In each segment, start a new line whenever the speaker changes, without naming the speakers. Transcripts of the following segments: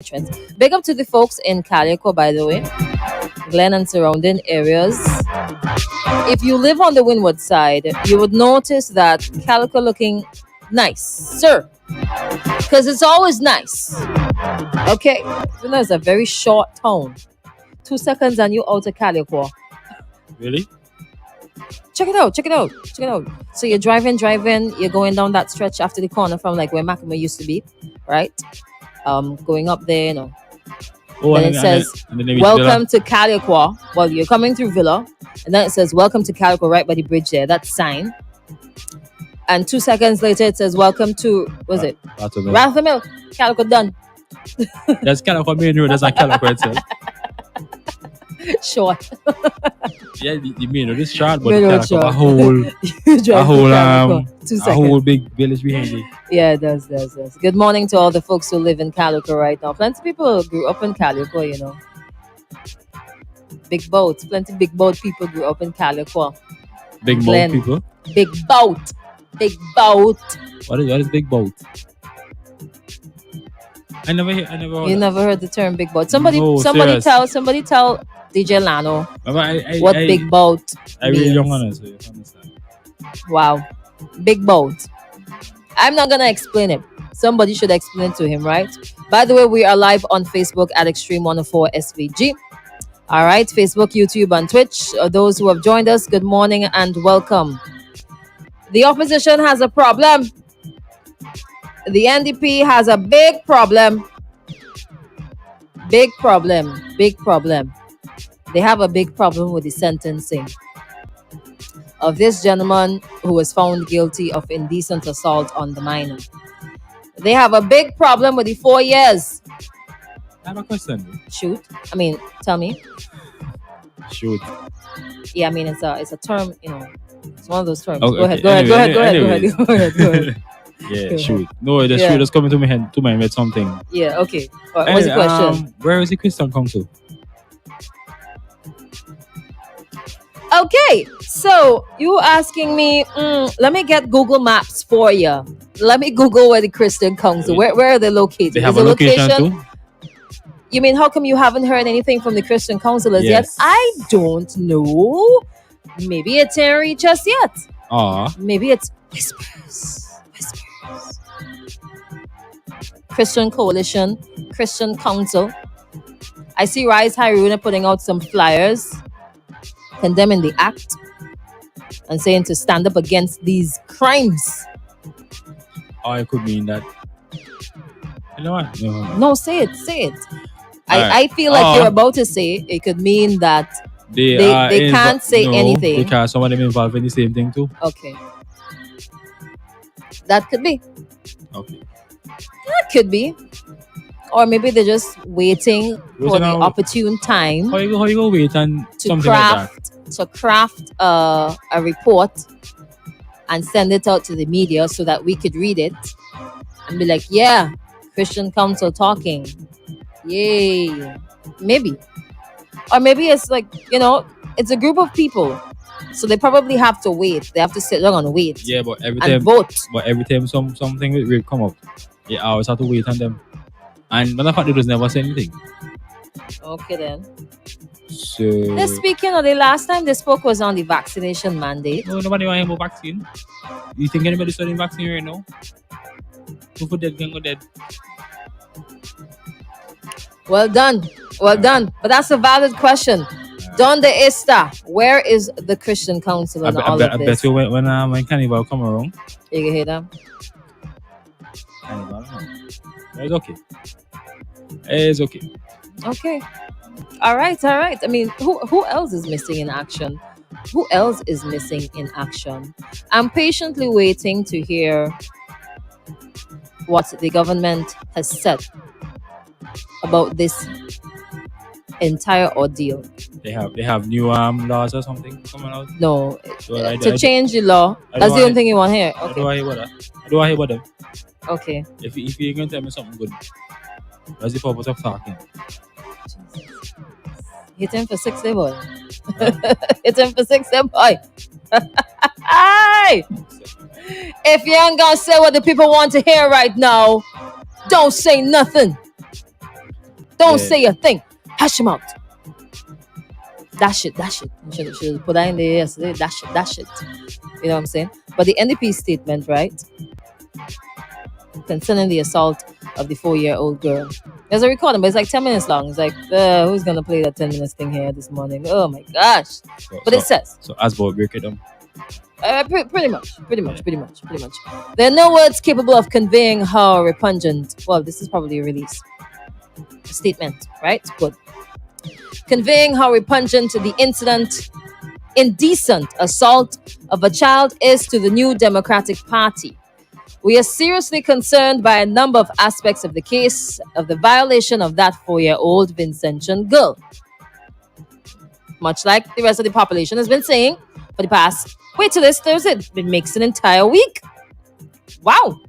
trends. Big up to the folks in Calico, by the way, Glen and surrounding areas. If you live on the Windward side, you would notice that Calico looking nice, sir, because it's always nice. Okay, you know, it's a very short town. 2 seconds and you out of Calico.
Really?
Check it out, check it out, check it out. So you're driving, you're going down that stretch after the corner from like where Makima used to be, right? Going up there, you know.
Oh,
Then it says,
and then we
welcome to Calico. Well, you're coming through Villa, and then it says, welcome to Calico right by the bridge there. That's sign. And 2 seconds later, it says, welcome to, what is it? Rathamil. Calico done.
That's Calico main road. That's not Calico itself.
Short.
Yeah, the main road is short, but
Main road
Calico,
short.
a whole big village behind it.
Yeah, it does. Good morning to all the folks who live in Calico right now. Plenty of people grew up in Calico, you know. Big boat. Plenty big boat people grew up in Calico.
Big boat people?
Big boat. Big boat.
What is big boat? I never
You never heard the term big boat. Somebody
serious.
tell DJ Lano
what
big boat
I really
means.
don't understand.
Wow. Big boat. I'm not gonna explain it. Somebody should explain it to him, right? By the way, we are live on Facebook at Extreme 104 SVG. All right, Facebook, YouTube, and Twitch. Those who have joined us, good morning and welcome. The opposition has a problem. The NDP has a big problem. Big problem. They have a big problem with the sentencing of this gentleman who was found guilty of indecent assault on the minor. They have a big problem with the 4 years.
I have a question.
Shoot. I mean, tell me.
Shoot.
Yeah, I mean, it's a term, you know. It's one of those terms.
Oh,
Go ahead.
anyway. Yeah,
Go
shoot. No, the
Yeah.
shoot is coming to my head with something.
Yeah, okay. All right, what's the question?
Where is the Christian Council?
Okay, so you asking me, let me get Google Maps for you. Let me Google where the Christian Council, where are they located?
They have
Is
a
the
location too?
You mean, how come you haven't heard anything from the Christian Council as yet?
Yes.
I don't know. Maybe it's ain't reached us yet. Maybe it's whispers. Christian Coalition, Christian Council. I see Rise Haruna putting out some flyers condemning the act and saying to stand up against these crimes.
Or it could mean that. You know what?
No, say it.
Alright.
I feel like you're about to say it could mean that they can't say anything.
Because some of them involved in the same thing too.
Okay. That could be.
Okay.
That could be. Or maybe they're just waiting for the opportune time
How you go wait and
to
something like that?
craft a report and send it out to the media so that we could read it and be like, yeah, Christian Council talking. Yay. Maybe. Or maybe it's like, you know, it's a group of people. So they probably have to wait. They have to sit down and wait.
Yeah, but every
and
time
vote.
something will come up. Yeah, I always have to wait on them. And matter of fact, they just never say anything.
Okay then.
So
They're speaking of the last time they spoke was on the vaccination mandate.
no, nobody want to hear about vaccine. You think anybody studying vaccine right now? Who for dead can go dead?
Well done. But that's a valid question. Donde está? Where is the Christian Council in all of
I bet
this?
you when Carnival come around,
You can hear them?
Carnival, no. It's okay. It's okay.
Okay. All right. I mean, who else is missing in action? Who else is missing in action? I'm patiently waiting to hear what the government has said about this entire ordeal.
They have new laws or something coming out.
No,
Well,
to change the law.
I
That's the
don't
only thing you want to hear.
I
Okay.
don't hear about that. I don't hear about them.
Okay.
If you're going to tell me something good, what's the purpose of talking?
Hit him for 60, boy. Hit him for 60, boy. Aye. If you ain't gonna say what the people want to hear right now, don't say nothing. Don't
Yeah.
say a thing. Hush him out. Dash it. You should put that in there yesterday. Dash it. You know what I'm saying? But the NDP statement, right, concerning the assault of the 4-year-old girl. There's a recording, but it's like 10 minutes long. It's like, who's gonna play that 10 minutes thing here this morning? Oh my gosh.
So,
But it says,
so as about break it down.
pretty much. There are no words capable of conveying how repugnant. Well, this is probably a release statement, right? Good. Conveying how repugnant the incident, indecent assault of a child is to the New Democratic Party. We are seriously concerned by a number of aspects of the case of the violation of that 4-year-old Vincentian girl. Much like the rest of the population has been saying for the past, wait till this Thursday, it makes an entire week. Wow.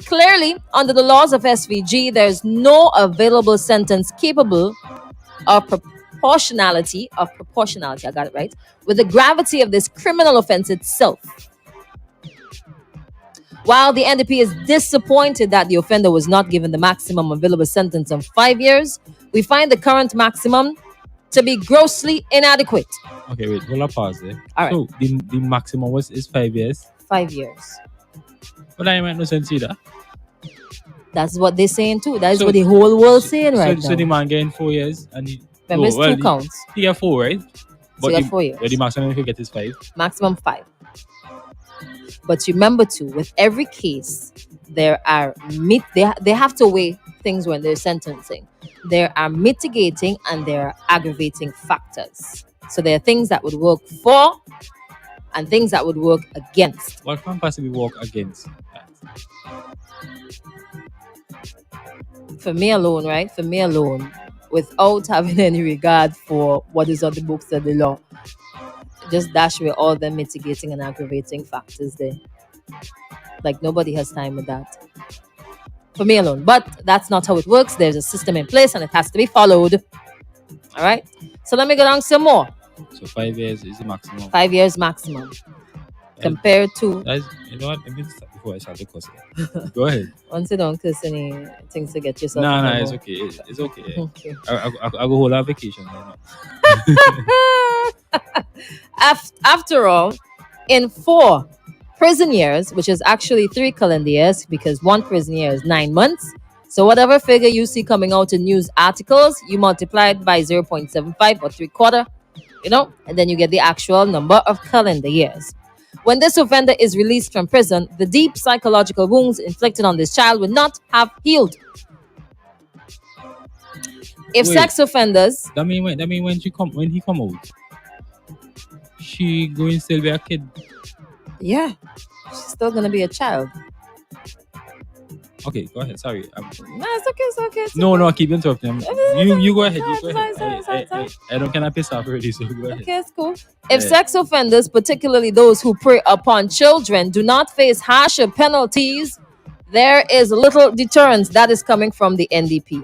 Clearly, under the laws of SVG, there is no available sentence capable of proportionality, I got it right, with the gravity of this criminal offense itself. While the NDP is disappointed that the offender was not given the maximum available sentence of 5 years, we find the current maximum to be grossly inadequate.
Okay, wait, hold up, pause there.
All right.
So the maximum is 5 years.
5 years.
But I make no sense either.
That's what they're saying too. That is
So-
what the whole world saying right
So
now.
the man getting 4 years and he
Remember, it's two counts.
He get 4, right?
So you got 4 years.
Yeah, the maximum he get is 5.
Maximum 5. But remember too, with every case, there are they have to weigh things when they're sentencing. There are mitigating and there are aggravating factors. So there are things that would work for and things that would work against.
What can possibly work against that?
For me alone, right? For me alone, without having any regard for what is on the books of the law, just dash away all the mitigating and aggravating factors there. Like nobody has time with that. For me alone. But that's not how it works. There's a system in place and it has to be followed. All right. So let me go down some more.
So 5 years is the maximum.
5 years maximum. Compared to
That's, you know what? Let me start before I start the cussing. Go ahead.
once you don't curse any things to get yourself.
No,
in
it's
trouble.
okay. It's okay.
Okay.
I go hold a vacation. You know?
After all, in 4 prison years, which is actually 3 calendar years, because 1 prison year is 9 months. So whatever figure you see coming out in news articles, you multiply it by 0.75 or 3/4, and then you get the actual number of calendar years. When this offender is released from prison, the deep psychological wounds inflicted on this child will not have healed. If
Wait.
sex offenders,
That mean when when he come out, she going still be a kid.
yeah, she's still gonna be a child.
Okay, go ahead. Sorry.
No, it's okay. It's
No,
okay.
no, I keep interrupting. You go ahead. You go
Sorry,
ahead.
sorry.
I don't kind of piss off already, so go ahead.
Okay, it's cool. If
Yeah.
sex offenders, particularly those who prey upon children, do not face harsher penalties, there is little deterrence that is coming from the NDP,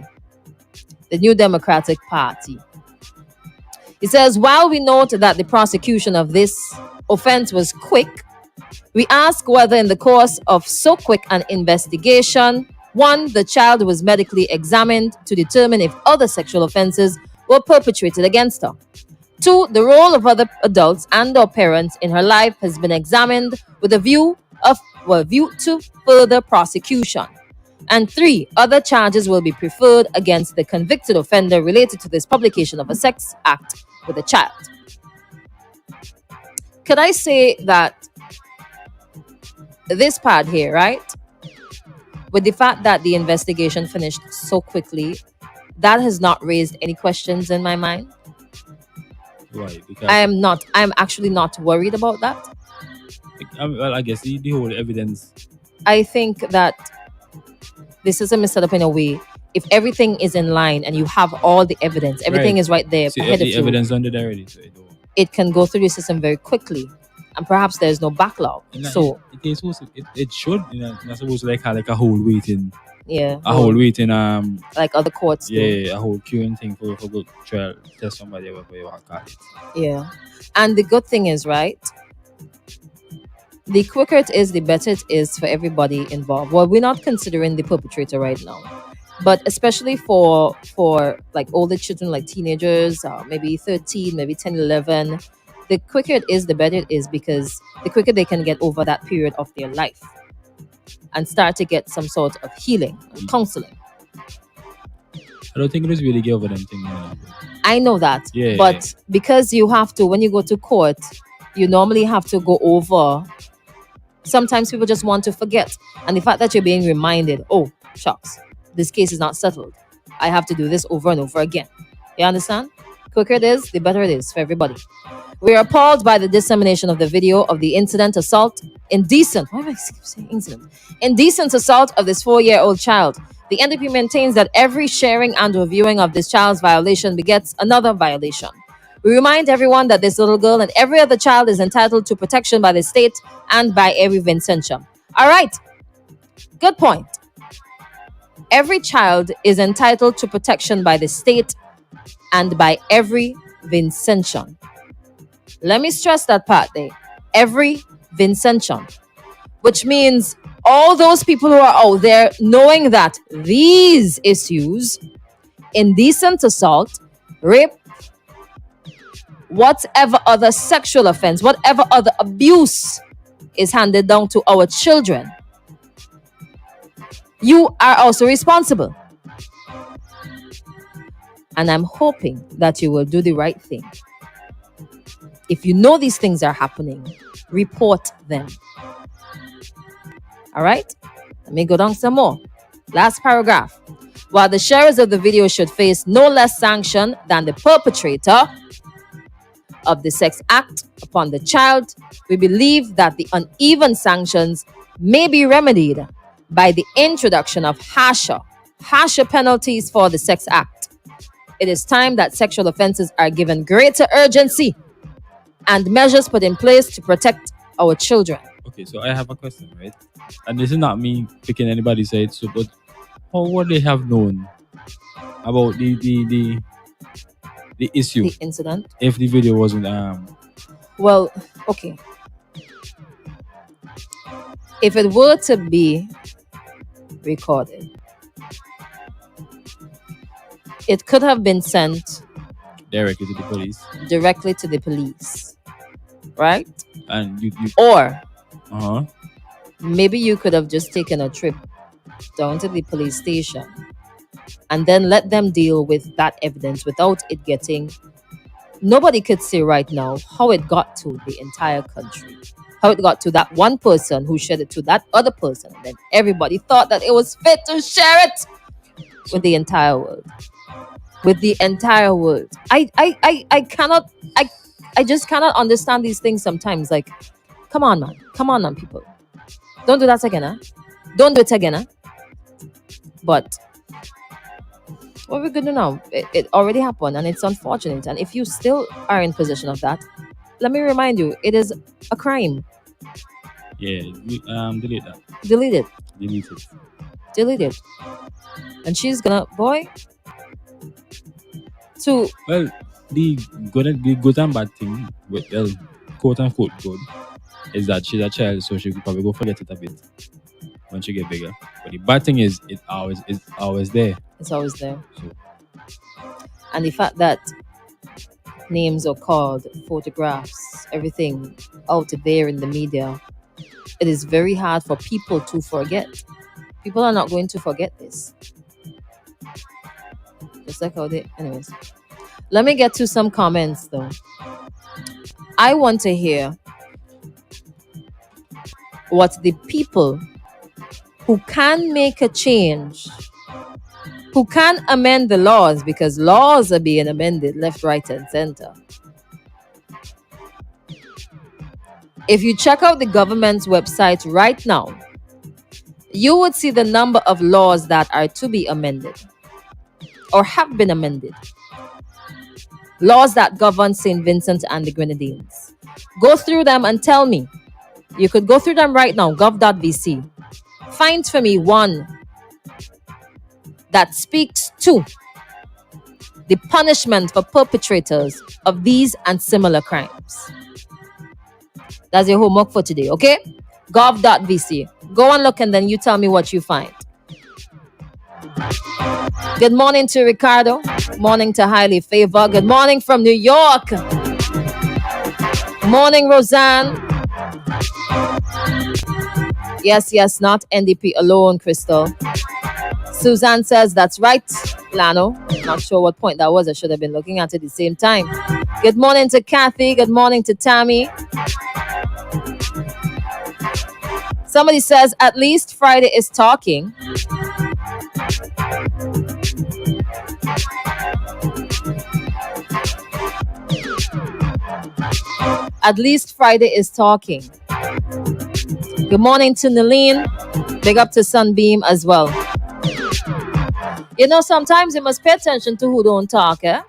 the New Democratic Party. It says, while we note that the prosecution of this offense was quick, we ask whether in the course of so quick an investigation, 1, the child was medically examined to determine if other sexual offenses were perpetrated against her. 2, the role of other adults and or parents in her life has been examined with a view to further prosecution. And 3, other charges will be preferred against the convicted offender related to this publication of a sex act with a child. Could I say that this part here, right? With the fact that the investigation finished so quickly, that has not raised any questions in my mind.
Why? Because
I'm actually not worried about that.
well, I guess the whole evidence.
I think that the system is set up in a way, if everything is in line and you have all the evidence, everything
Right.
is right there
See,
ahead of
the
you,
evidence under there already, so it don't.
it can go through the system very quickly. And perhaps there's no backlog.
And that-
So,
it is supposed to, it should, not supposed to have like a whole waiting,
yeah. Like other courts do.
yeah, a whole queuing thing for good trial, test somebody whatever you want to call it.
Yeah. And the good thing is, right? The quicker it is, the better it is for everybody involved. Well, we're not considering the perpetrator right now. But especially for like older children, like teenagers, maybe 13, maybe 10, 11, the quicker it is, the better it is, because the quicker they can get over that period of their life and start to get some sort of healing and counseling.
I don't think it was really give over them thing.
I know that.
Yeah.
But because you have to, when you go to court, you normally have to go over. Sometimes people just want to forget. And the fact that you're being reminded, oh, shucks, this case is not settled. I have to do this over and over again. You understand? Quicker it is, the better it is for everybody. We are appalled by the dissemination of the video of the incident assault, indecent, why am I saying incident? Indecent assault of this 4-year-old child. The NDP maintains that every sharing and reviewing of this child's violation begets another violation. We remind everyone that this little girl and every other child is entitled to protection by the state and by every Vincentium. All right, good point. Every child is entitled to protection by the state and by every Vincentium. Let me stress that part there. Every Vincentium, which means all those people who are out there knowing that these issues, indecent assault, rape, whatever other sexual offense, whatever other abuse is handed down to our children, you are also responsible. And I'm hoping that you will do the right thing. If you know these things are happening, report them. All right? Let me go down some more. Last paragraph. While the sharers of the video should face no less sanction than the perpetrator of the sex act upon the child, we believe that the uneven sanctions may be remedied by the introduction of harsher penalties for the sex act. It is time that sexual offenses are given greater urgency and measures put in place to protect our children.
Okay, so I have a question, right? And this is not me picking anybody's side, so but how would they have known about the issue
The incident.
if the video wasn't
Well, okay. If it were to be recorded, it could have been sent
directly to the police?
directly to the police, right?
And you
Or
uh-huh.
maybe you could have just taken a trip down to the police station and then let them deal with that evidence without it getting. Nobody could say right now how it got to the entire country, how it got to that one person who shared it to that other person, and then everybody thought that it was fit to share it with the entire world. With the entire world. I cannot, I just cannot understand these things sometimes. Like, come on, man, people. Don't do that again, huh? Don't do it again, huh? But what we're gonna do now, it already happened and it's unfortunate. And if you still are in possession of that, let me remind you, it is a crime.
Yeah, delete that.
Delete it.
Delete it.
Delete it. And she's gonna, boy, to
Well, the good and bad thing with quote unquote good is that she's a child, so she could probably go forget it a bit when she get bigger. But the bad thing is it's always there.
it's always there.
So
And the fact that names are called, photographs, everything out there in the media, it is very hard for people to forget. People are not going to forget this. Just like how they, anyways. Let me get to some comments though. I want to hear what the people who can make a change, who can amend the laws, because laws are being amended left, right, and center. If you check out the government's website right now, you would see the number of laws that are to be amended or have been amended. Laws that govern St. Vincent and the Grenadines. Go through them and tell me. You could go through them right now, gov.vc. Find for me one that speaks to the punishment for perpetrators of these and similar crimes. That's your homework for today, okay? Gov.vc. Go and look and then you tell me what you find. Good morning to Ricardo. Morning to Highly Favor. Good morning from New York. Morning, Roseanne. Yes, yes, not NDP alone, Crystal. Suzanne says that's right, Lano. Not sure what point that was. I should have been looking at it at the same time. Good morning to Kathy. Good morning to Tammy. Somebody says at least Friday is talking. At least Friday is talking. Good morning to Nalene. Big up to Sunbeam as well. You know, sometimes you must pay attention to who don't talk, eh?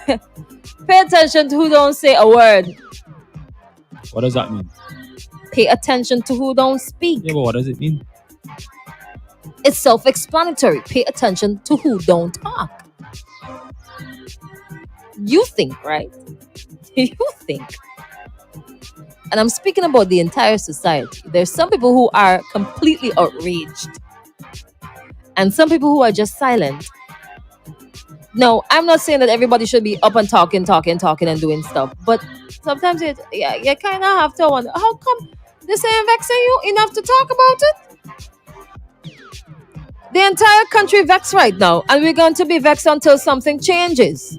Pay attention to who don't say a word.
What does that mean?
Pay attention to who don't speak.
Yeah, but what does it mean?
It's self-explanatory. Pay attention to who don't talk. You think, right? You think. And I'm speaking about the entire society. There's some people who are completely outraged. And some people who are just silent. No, I'm not saying that everybody should be up and talking and doing stuff. But sometimes you kind of have to wonder, how come this ain't vexing you enough to talk about it? The entire country vexed right now. And we're going to be vexed until something changes.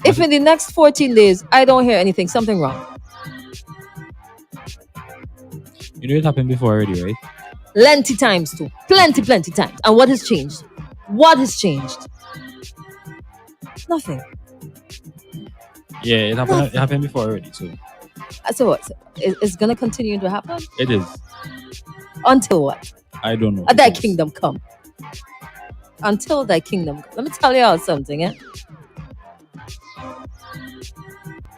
If in the next 14 days, I don't hear anything, something wrong.
You know it happened before already, right?
Plenty times too. Plenty times. And what has changed? What has changed? Nothing.
Yeah, it happened before already, so.
So what? It's going to continue to happen?
It is.
Until what?
I don't know.
Thy kingdom come. Until thy kingdom come. Let me tell you all something, eh?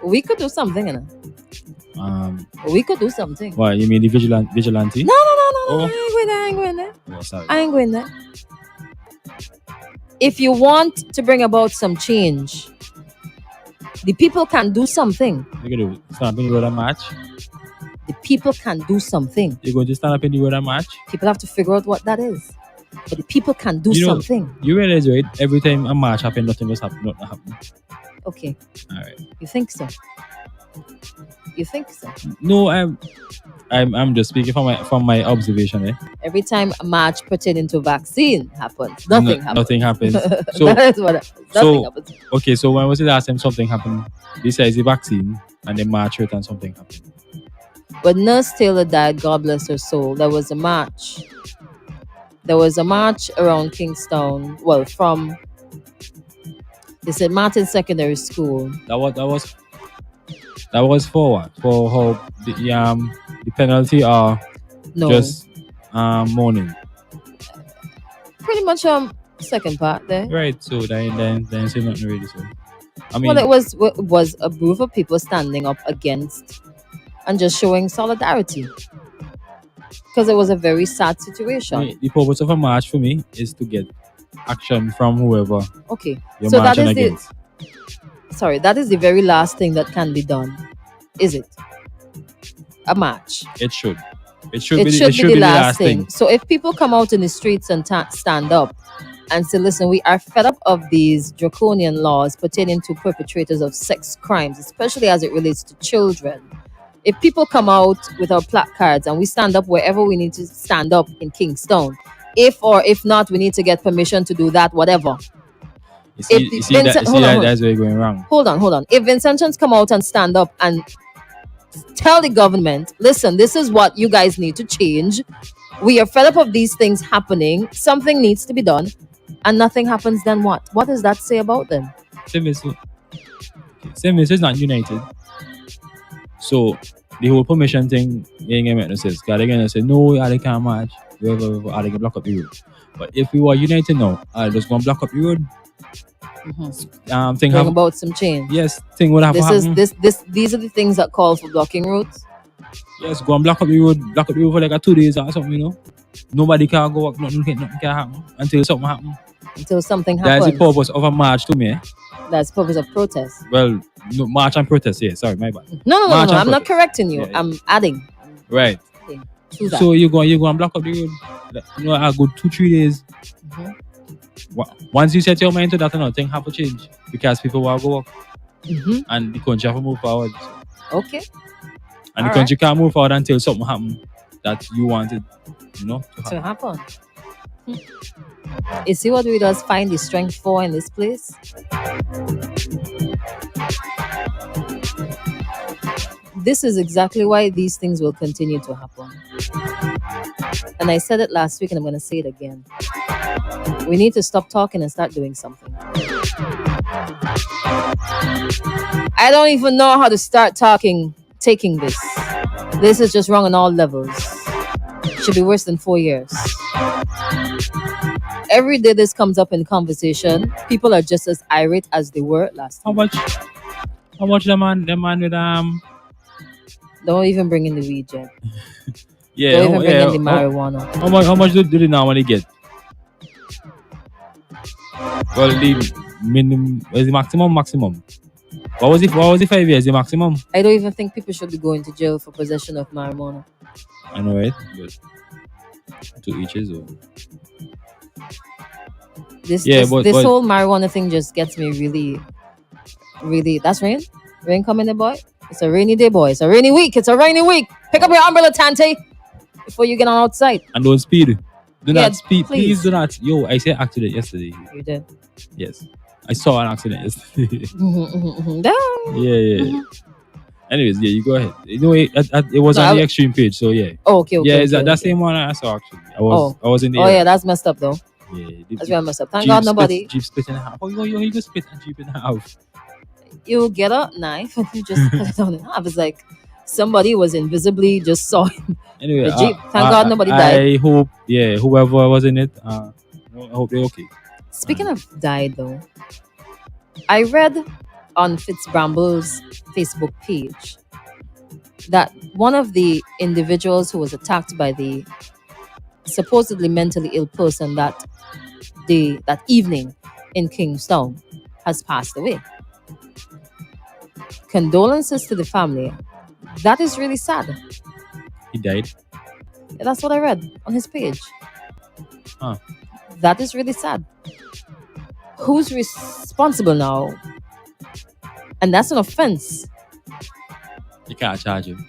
We could do something, you know. We could do something.
What, you mean the vigilante?
No.
Oh.
I ain't going there.
Oh, sorry.
I ain't going there. If you want to bring about some change, the people can do something.
You're going to stand up in the road and march?
The people can do something.
You're going to stand up in the road and march?
People have to figure out what that is. But the people can do something.
You realize, right? Every time a march happens, nothing just happen.
Okay.
All right.
You think so? You think so?
No, I'm just speaking from my observation. Eh?
Every time a march pertaining to vaccine happens, nothing happens.
Nothing happens. So
that is what happens. Nothing happens.
Okay, so when was the last time something happened? Besides the vaccine and the march rate and something happened?
When Nurse Taylor died, God bless her soul, there was a march. There was a march around Kingstown. Well, from they said Martin Secondary School.
That was for what? For how the penalty or just mourning?
Pretty much second part there.
Right. So then say nothing really. So I mean,
well, it was a group of people standing up against and just showing solidarity because it was a very sad situation.
I mean, the purpose of a march for me is to get action from whoever.
Okay,
you're
so
marching
that is
against.
That is the very last thing that can be done, is it? A march.
It should. It
should be the last thing. So if people come out in the streets and stand up and say, listen, we are fed up of these draconian laws pertaining to perpetrators of sex crimes, especially as it relates to children. If people come out with our placards and we stand up wherever we need to stand up in Kingstown, if not, we need to get permission to do that, whatever.
You see that's where you're going wrong.
Hold on. If Vincentians come out and stand up and tell the government, listen, this is what you guys need to change. We are fed up of these things happening. Something needs to be done. And nothing happens, then what? What does that say about them?
Same is not united. So the whole permission thing ain't gonna make no sense. Because they're gonna say, no, they can't march. They can block up the road. But if we were united now, are just gonna block up the road?
Bring about some change.
Yes, thing would have happened.
These are the things that call for blocking roads.
Yes, go and block up the road for like 2 days or something, you know. Nobody can go up, nothing can happen until something happens.
Until something happens.
That's the purpose of a march to me.
That's the purpose of protest.
Well, no, march and protest, yeah, sorry, my bad.
No, I'm not correcting you. Yeah. I'm adding.
Right.
True that.
So you go and block up the road. You know, I go 2-3 days.
Mhm.
Once you set your mind to that, another thing have to change because people will go walk
Mhm.
and the country have to move forward.
Okay.
And
All
the country can't move forward until something happens that you wanted, you know, to happen.
To happen. You see what we just find the strength for in this place? This is exactly why these things will continue to happen. And I said it last week and I'm going to say it again. We need to stop talking and start doing something. I don't even know how to start taking this. This is just wrong on all levels. Should be worse than 4 years. Every day this comes up in conversation, people are just as irate as they were last
How
week.
much the man with
Don't even bring in the weed yet.
yeah,
Don't even bring
yeah,
in the marijuana.
how much do they normally get? Well, the minimum is the maximum. What was the 5 years? The maximum?
I don't even think people should be going to jail for possession of marijuana.
I know, right? But to each his own.
This
Yeah, but
whole marijuana thing just gets me really, really. That's rain. Rain coming, there, boy. It's a rainy day, boy. It's a rainy week. It's a rainy week. Pick up your umbrella, Tante, before you get on outside.
And don't speed. Do
Yeah,
not speed.
please.
Please do not. Yo, I said accident yesterday.
You did.
Yes. I saw an accident yesterday.
Damn.
yeah. Anyways, yeah, you go ahead. You know, it was
No,
on the extreme page, so yeah.
Oh, okay.
Yeah, is that
okay.
same one I saw actually? I was in the
Oh
area.
yeah, that's messed up though.
Yeah,
That's very messed up. Thank God nobody.
Jeep split in half. Oh, you go split a Jeep in half.
You get a knife and you just cut it on in half. It's like somebody was invisibly just saw him.
Anyway,
The Jeep. Thank God nobody died.
I hope, yeah, whoever was in it, I hope they're okay.
Speaking of died though, I read on Fitzbramble's Facebook page that one of the individuals who was attacked by the supposedly mentally ill person that evening in Kingstown has passed away. Condolences to the family. That is really sad.
He died.
Yeah, that's what I read on his page.
Huh.
That is really sad. Who's responsible now? And that's an offense.
You can't charge him.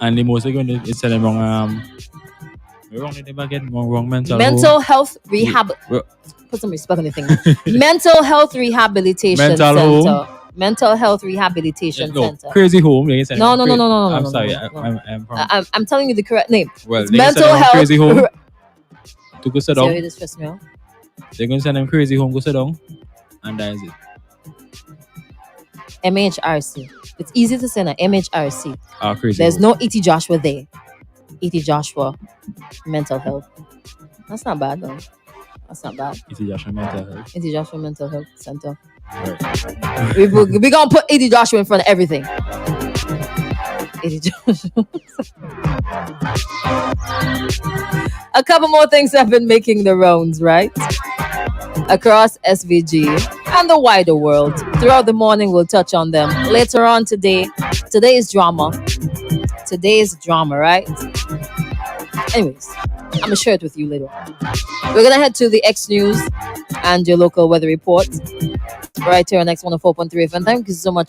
And the most they're going to send him wrong. Wrong mental
Mental health rehab.
Well-
Put some respect on the thing. Mental health rehabilitation
Mental
center.
home.
Mental health rehabilitation
no,
center.
crazy home. They send
No,
him
no,
crazy-
no, no, no,
I'm
no,
sorry.
no, no.
I'm from.
I'm telling you the correct name.
Well,
It's
they gonna
mental
send him
health.
crazy home to go sit
See how
down.
you just stress me out?
They're going to send him crazy home, go sit down, and that is it.
MHRC. It's easy to say now. MHRC.
Crazy.
There's
home.
no E.T. Joshua there. E.T. Joshua mental health. That's not bad though. That's not bad.
It's Joshua mental health.
E.T. Joshua mental health center.
Right.
We gonna put E.T. Joshua in front of everything. E.T. Joshua. A couple more things have been making the rounds, right? Across SVG and the wider world. Throughout the morning, we'll touch on them. Later on today is drama. Today is drama, right? Anyways, I'm gonna share it with you later on. We're gonna head to the X News and your local weather report right here on X 104.3 FM. Thank you so much